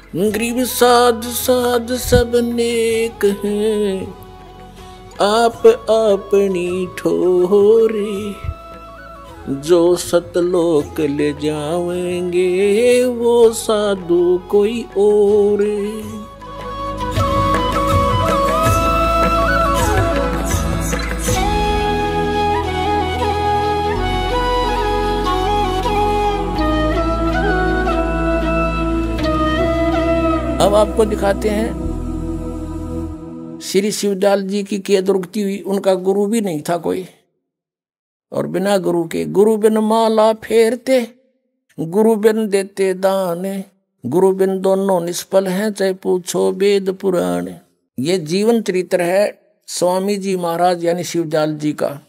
गरीब साध साध सब नेक हैं, आप अपनी ठोरे, जो सतलोक ले जाएंगे वो साधु कोई और। अब आपको दिखाते हैं श्री शिवदयाल जी की केद रुकती हुई। उनका गुरु भी नहीं था कोई, और बिना गुरु के, गुरु बिन माला फेरते, गुरु बिन देते दान, गुरु बिन दोनों निष्फल हैं, चाहे पूछो वेद पुराण। ये जीवन चरित्र है स्वामी जी महाराज यानी शिवदयाल जी का,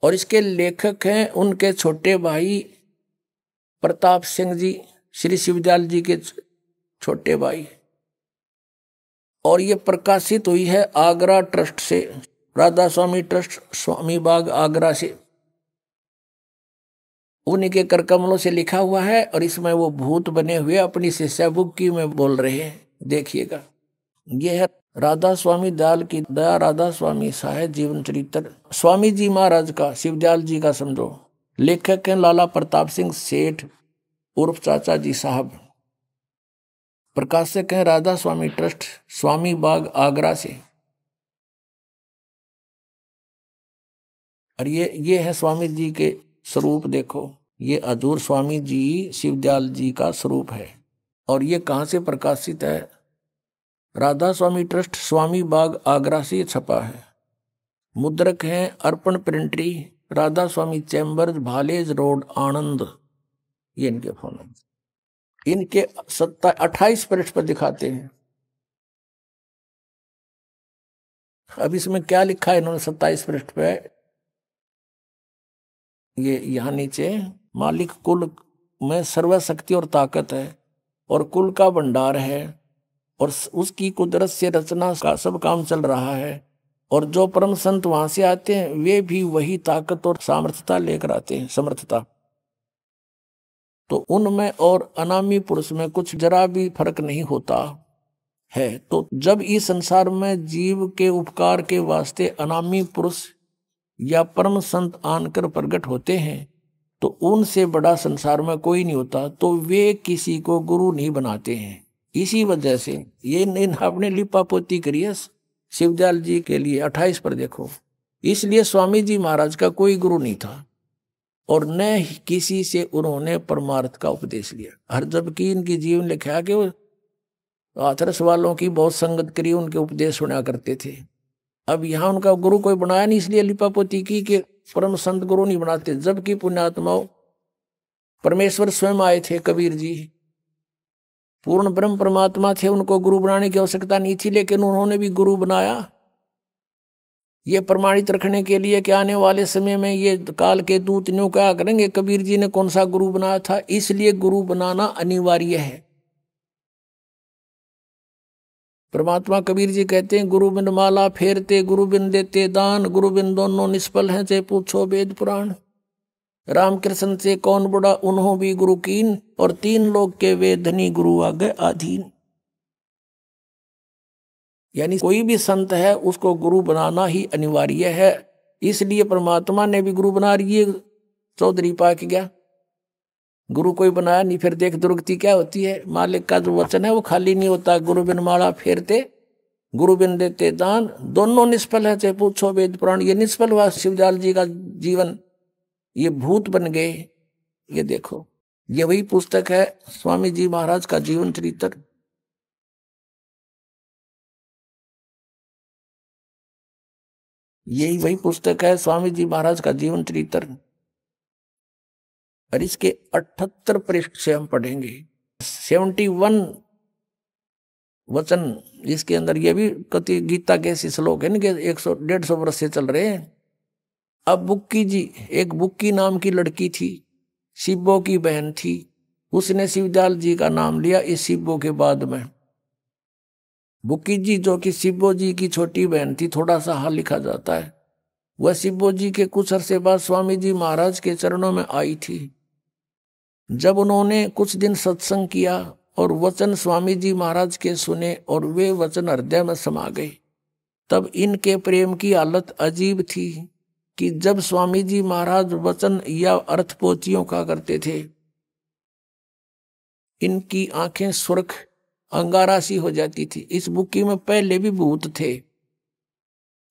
और इसके लेखक हैं उनके छोटे भाई प्रताप सिंह जी, श्री शिवदयाल जी के छोटे भाई। और ये प्रकाशित हुई है आगरा ट्रस्ट से, राधा स्वामी ट्रस्ट, स्वामी बाग आगरा से। उन्हीं के कर कमलों से लिखा हुआ है, और इसमें वो भूत बने हुए अपनी शिष्या बुक्की में बोल रहे हैं। देखिएगा, ये है राधा स्वामी दयाल की दया राधा स्वामी सहाय जीवन चरित्र, स्वामी जी महाराज का, शिवदयाल जी का समझो। लेखक हैं लाला प्रताप सिंह सेठ उर्फ चाचा जी साहब। प्रकाशक हैं राधा स्वामी ट्रस्ट, स्वामी बाग आगरा से। और ये है स्वामी जी के स्वरूप। देखो, ये हजूर स्वामी जी शिवदयाल जी का स्वरूप है। और ये कहाँ से प्रकाशित है? राधा स्वामी ट्रस्ट, स्वामी बाग आगरा से छपा है। मुद्रक हैं अर्पण प्रिंटरी, राधा स्वामी चैम्बर्स, भालेज रोड, आनंद। ये इनके फोन नंबर, इनके 28 पृष्ठ पर दिखाते हैं। अब इसमें क्या लिखा है इन्होंने 27 पृष्ठ पे? ये यहाँ नीचे, मालिक कुल में सर्वशक्ति और ताकत है, और कुल का भंडार है, और उसकी कुदरत से रचना का सब काम चल रहा है। और जो परम संत वहां से आते हैं वे भी वही ताकत और सामर्थ्यता लेकर आते हैं, समर्थता। तो उनमें और अनामी पुरुष में कुछ जरा भी फर्क नहीं होता है। तो जब इस संसार में जीव के उपकार के वास्ते अनामी पुरुष या परम संत आनकर प्रकट होते हैं, तो उनसे बड़ा संसार में कोई नहीं होता। तो वे किसी को गुरु नहीं बनाते हैं। इसी वजह से ये आपने लिपा पोती करी है शिवदयाल जी के लिए। 28 पर देखो, इसलिए स्वामी जी महाराज का कोई गुरु नहीं था, और न किसी से उन्होंने परमार्थ का उपदेश लिया। हर जबकि इनकी जीवन लिखा कि वो हाथरस वालों की बहुत संगत करी, उनके उपदेश सुना करते थे। अब यहाँ उनका गुरु कोई बनाया नहीं, इसलिए लिपापोती की कि परम संत गुरु नहीं बनाते। जबकि पुण्यात्माओं परमेश्वर स्वयं आए थे, कबीर जी पूर्ण ब्रह्म परमात्मा थे, उनको गुरु बनाने की आवश्यकता नहीं थी, लेकिन उन्होंने भी गुरु बनाया। ये प्रमाणित रखने के लिए कि आने वाले समय में ये काल के दूत न्यू क्या करेंगे, कबीर जी ने कौन सा गुरु बनाया था। इसलिए गुरु बनाना अनिवार्य है। परमात्मा कबीर जी कहते हैं, गुरु बिन माला फेरते, गुरु बिन देते दान, गुरु बिन दोनों निष्फल हैं, चाहे पूछो वेद पुराण। रामकृष्ण से कौन बड़ा, उन्हों भी गुरु कीन, और 3 लोग के वे धनी गुरु आगे आधीन। यानी कोई भी संत है उसको गुरु बनाना ही अनिवार्य है। इसलिए परमात्मा ने भी गुरु बना रही है। चौधरी पाक गया, गुरु कोई बनाया नहीं। फिर देख दुर्गति क्या होती है। मालिक का जो वचन है वो खाली नहीं होता। गुरु बिन माला फेरते, गुरु बिन देते दान, दोनों निष्फल है, चाहे पूछो वेद पुराण। ये निष्फल हुआ शिवदयाल जी का जीवन, ये भूत बन गए। ये देखो, ये वही पुस्तक है स्वामी जी महाराज का जीवन चरित्र। यही वही पुस्तक है स्वामी जी महाराज का जीवन चरित्र। और इसके 78 पृष्ठ से हम पढ़ेंगे। 71 वचन इसके अंदर। ये भी कति गीता के ऐसे श्लोक है कि 100-150 वर्ष से चल रहे हैं। अब बुक्की जी, एक बुक्की नाम की लड़की थी, शिब्बो की बहन थी। उसने शिवदयाल जी का नाम लिया इस शिब्बो के बाद में। बुक्की जी जो कि शिब्बो जी की छोटी बहन थी, थोड़ा सा हाल लिखा जाता है। वह शिब्बो जी के कुछ अरसे बाद स्वामी जी महाराज के चरणों में आई थी। जब उन्होंने कुछ दिन सत्संग किया और वचन स्वामी जी महाराज के सुने और वे वचन हृदय में समा गए। तब इनके प्रेम की हालत अजीब थी कि जब स्वामी जी महाराज वचन या अर्थ पोथियों का करते थे, इनकी आंखें सुर्ख अंगारा सी हो जाती थी। इस बुक्की में पहले भी भूत थे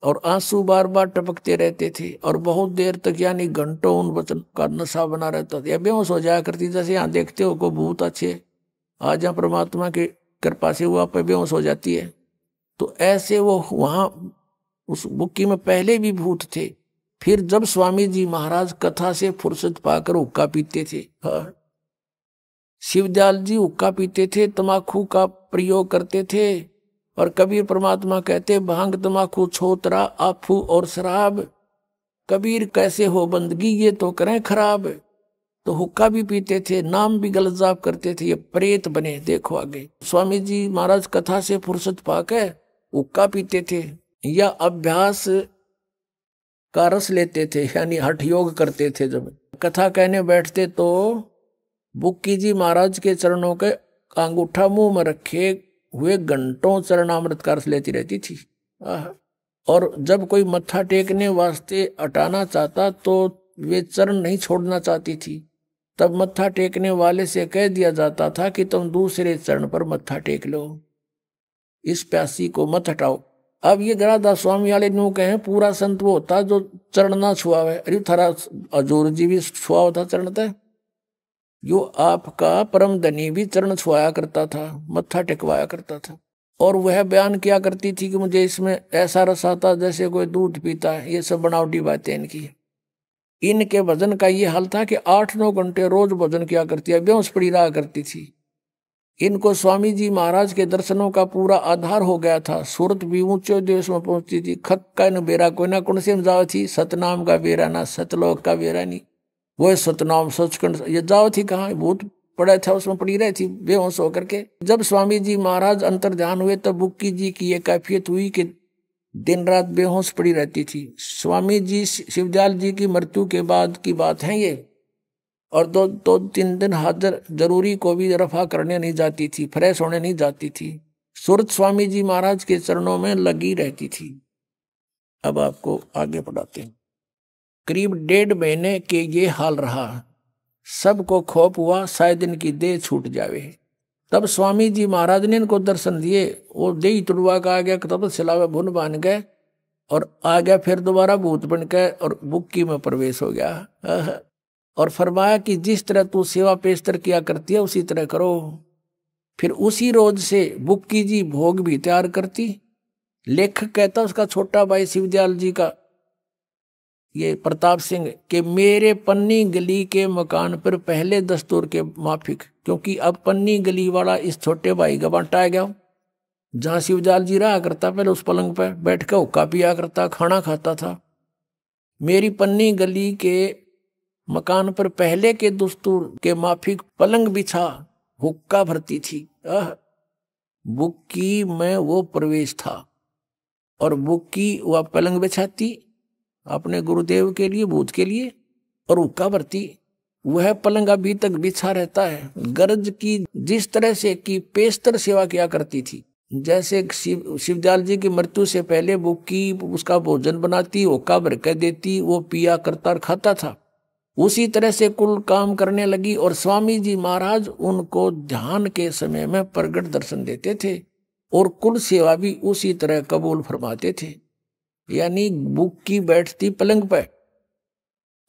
और आंसू बार बार टपकते रहते थे और बहुत देर तक यानी घंटों उन वचन का नशा बना रहता था। बेहोश हो जाया करती, जैसे यहाँ देखते हो को भूत अच्छे आज यहाँ परमात्मा की कृपा से वो आप बेहोश हो जाती है, तो ऐसे वो वहां उस बुक्की में पहले भी भूत थे। फिर जब स्वामी जी महाराज कथा से फुर्सत पाकर हुक्का पीते थे, शिवदयाल जी हुक्का पीते थे, तमाकू का प्रयोग करते थे, और कबीर परमात्मा कहते भांग तमाकू छोतरा आफू और शराब, कबीर कैसे हो बंदगी ये तो करें खराब। तो हुक्का भी पीते थे, नाम भी गलत जाप करते थे, ये प्रेत बने। देखो आगे स्वामी जी महाराज कथा से फुर्सत पाकर हुक्का पीते थे या अभ्यास का रस लेते थे, यानी हठ योग करते थे। जब कथा कहने बैठते तो बुक्की जी महाराज के चरणों के अंगूठा मुंह में रखे हुए घंटों चरणामृत का रस लेती रहती थी। और जब कोई मत्था टेकने वास्ते हटाना चाहता तो वे चरण नहीं छोड़ना चाहती थी, तब मत्था टेकने वाले से कह दिया जाता था कि तुम दूसरे चरण पर मत्था टेक लो, इस प्यासी को मत हटाओ। अब ये गरादास स्वामी वाले न्यू कहे पूरा संत वो होता जो चरण ना छुआवे। अरे थारा हजूर जी भी छुआ होता चरण तय, यो आपका परम धनी भी चरण छुआया करता था, मत्था टेकवाया करता था। और वह बयान किया करती थी कि मुझे इसमें ऐसा रस आता जैसे कोई दूध पीता है। ये सब बनावटी बातें इनकी। इनके भजन का ये हाल था कि 8-9 घंटे रोज भजन किया करती है, बेहोश पड़ी रहा करती थी। इनको स्वामी जी महाराज के दर्शनों का पूरा आधार हो गया था। सूरत भी ऊंचे देश में पहुंचती थी। खक्का न बेरा कोई ना कौन से जाओ थी, सतनाम का बेरा ना सतलोक का बेरा नहीं, वो सतनाम सचखंड ये जाओ थी कहाँ, भूत पड़ा था उसमें पड़ी रही थी बेहोश होकर के। जब स्वामी जी महाराज अंतर ध्यान हुए तब बुक्की जी की ये कैफियत हुई कि दिन रात बेहोश पड़ी रहती थी। स्वामी जी शिवदयाल जी की मृत्यु के बाद की बात है ये, और 2-3 दिन हाजिर जरूरी को भी रफा करने नहीं जाती थी, फ्रेश होने नहीं जाती थी, सूरत स्वामी जी महाराज के चरणों में लगी रहती थी। अब आपको आगे पढ़ाते हैं। करीब 1.5 महीने के ये हाल रहा। सबको खौफ हुआ शायद इनकी देह छूट जावे। तब स्वामी जी महाराज ने इनको दर्शन दिए। वो देह तुड़वा का आ गया, तब सिलावे भुन बन गए और आ गया फिर दोबारा भूत बन गए और बुक्की में प्रवेश हो गया। और फरमाया कि जिस तरह तू सेवा पेशतर किया करती है उसी तरह करो। फिर उसी रोज से बुक्की जी भोग भी तैयार करती। लेखक कहता उसका छोटा भाई शिवदयाल जी का ये प्रताप सिंह के मेरे पन्नी गली के मकान पर पहले दस्तूर के माफिक, क्योंकि अब पन्नी गली वाला इस छोटे भाई का बांटा गया। जहां शिवदयाल जी रहा करता पहले उस पलंग पर बैठ कर हुक्का पिया करता, खाना खाता था। मेरी पन्नी गली के मकान पर पहले के दस्तूर के माफिक पलंग बिछा हुक्का भरती थी। बुक्की में वो प्रवेश था और बुक्की वह पलंग बिछाती अपने गुरुदेव के लिए, भूत के लिए, और हुक्का भरती। वह पलंग अभी तक बिछा रहता है। गरज की जिस तरह से की पेशतर सेवा किया करती थी, जैसे शिवदयाल जी की मृत्यु से पहले बुक्की उसका भोजन बनाती, हुक्का भर कर देती, वो पिया करता और खाता था, उसी तरह से कुल काम करने लगी। और स्वामी जी महाराज उनको ध्यान के समय में प्रगट दर्शन देते थे और कुल सेवा भी उसी तरह कबूल फरमाते थे। यानी बुक्की बैठती पलंग पर,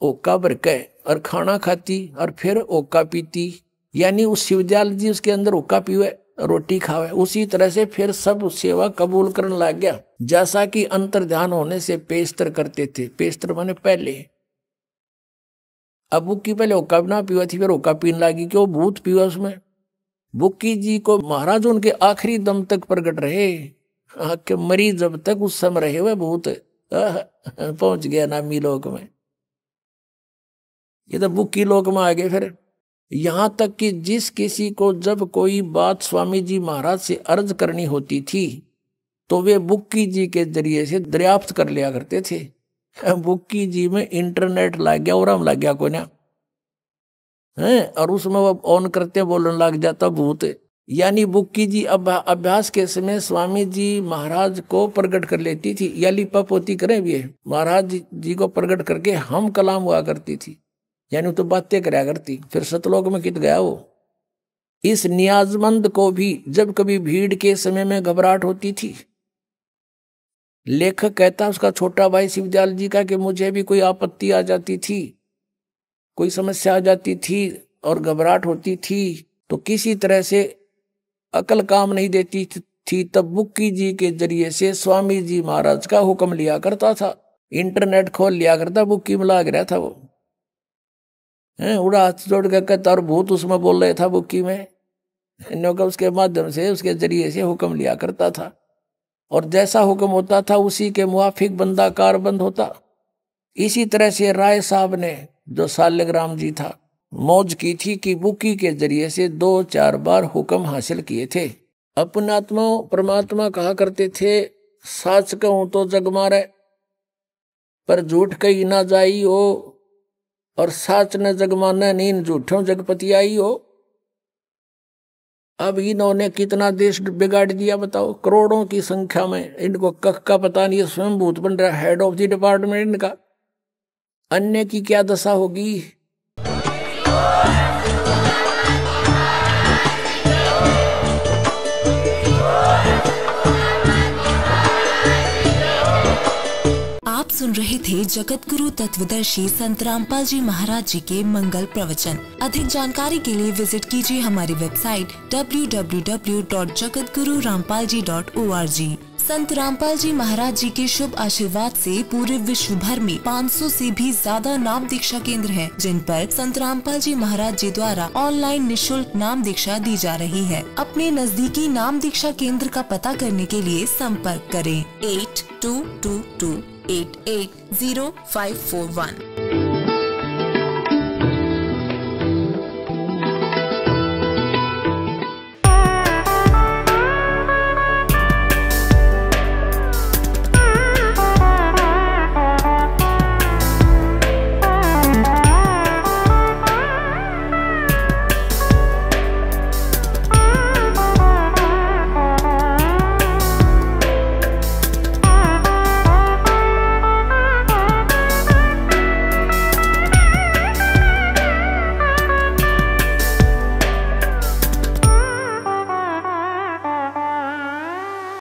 ओका भर के और खाना खाती और फिर ओका पीती, यानी उस शिवदयाल जी उसके अंदर ओका पीवे रोटी खावे, उसी तरह से फिर सब सेवा कबूल करने लग गया। जैसा कि अंतर ध्यान होने से पेशतर करते थे। पेशतर माने पहले। अब बुक्की पहले ओका ना पीवा थी, फिर ओका पीने लगी, क्यों भूत पीवा उसमें। बुक्की जी को महाराज उनके आखिरी दम तक प्रकट रहे कि मरी जब तक उस समय रहे हुए भूत पहुंच गया नामी लोक में। ये तो बुक्की लोक में आ गए। फिर यहां तक कि जिस किसी को जब कोई बात स्वामी जी महाराज से अर्ज करनी होती थी तो वे बुक्की जी के जरिए से दरियाफ्त कर लिया करते थे। बुक्की जी में इंटरनेट लग गया और हम लग गया कोई ना है, और उसमें वो ऑन करते बोलने लग जाता भूत। यानी बुक्की जी अभ्यास के समय स्वामी जी महाराज को प्रकट कर लेती थी, या लिपापोती करें भी महाराज जी को प्रकट करके हम कलाम हुआ करती थी, यानी तो बातें कराया करती। फिर सतलोक में कित गया वो। इस नियाजमंद को भी जब कभी भीड़ के समय में घबराहट होती थी, लेखक कहता उसका छोटा भाई शिवदयाल जी का कि मुझे भी कोई आपत्ति आ जाती थी, कोई समस्या आ जाती थी और घबराहट होती थी, तो किसी तरह से अकल काम नहीं देती थी, तब बुक्की जी के जरिए से स्वामी जी महाराज का हुक्म लिया करता था। इंटरनेट खोल लिया करता, बुक्की में लाग रहा था वो, उड़ा हाथ जोड़ के कहता और भूत उसमें बोल रहे था बुक्की में, उसके माध्यम से उसके जरिए से हुक्म लिया करता था, और जैसा हुक्म होता था उसी के मुआफिक बंदा कारबंद होता। इसी तरह से राय साहब ने, जो सालिग्राम जी था, मौज की थी कि बुक्की के जरिए से 2-4 बार हुक्म हासिल किए थे। अपनात्मा परमात्मा कहा करते थे, साच कहूं तो जग मारे पर झूठ कही ना जाई हो, और साच न जग माने नीन झूठों जगपति आई हो। अब इन्होंने कितना देश बिगाड़ दिया बताओ, करोड़ों की संख्या में। इनको कख का पता नहीं, स्वयं भूत बन रहा, हेड ऑफ द डिपार्टमेंट इनका। अन्य की क्या दशा होगी। आप सुन रहे थे जगत गुरु तत्वदर्शी संत रामपाल जी महाराज जी के मंगल प्रवचन। अधिक जानकारी के लिए विजिट कीजिए हमारी वेबसाइट www.jagatgururampalji.org। संत रामपाल जी महाराज जी के शुभ आशीर्वाद से पूरे विश्व भर में 500 से भी ज्यादा नाम दीक्षा केंद्र हैं, जिन पर संत रामपाल जी महाराज जी द्वारा ऑनलाइन निशुल्क नाम दीक्षा दी जा रही है। अपने नजदीकी नाम दीक्षा केंद्र का पता करने के लिए संपर्क करें 8222880541।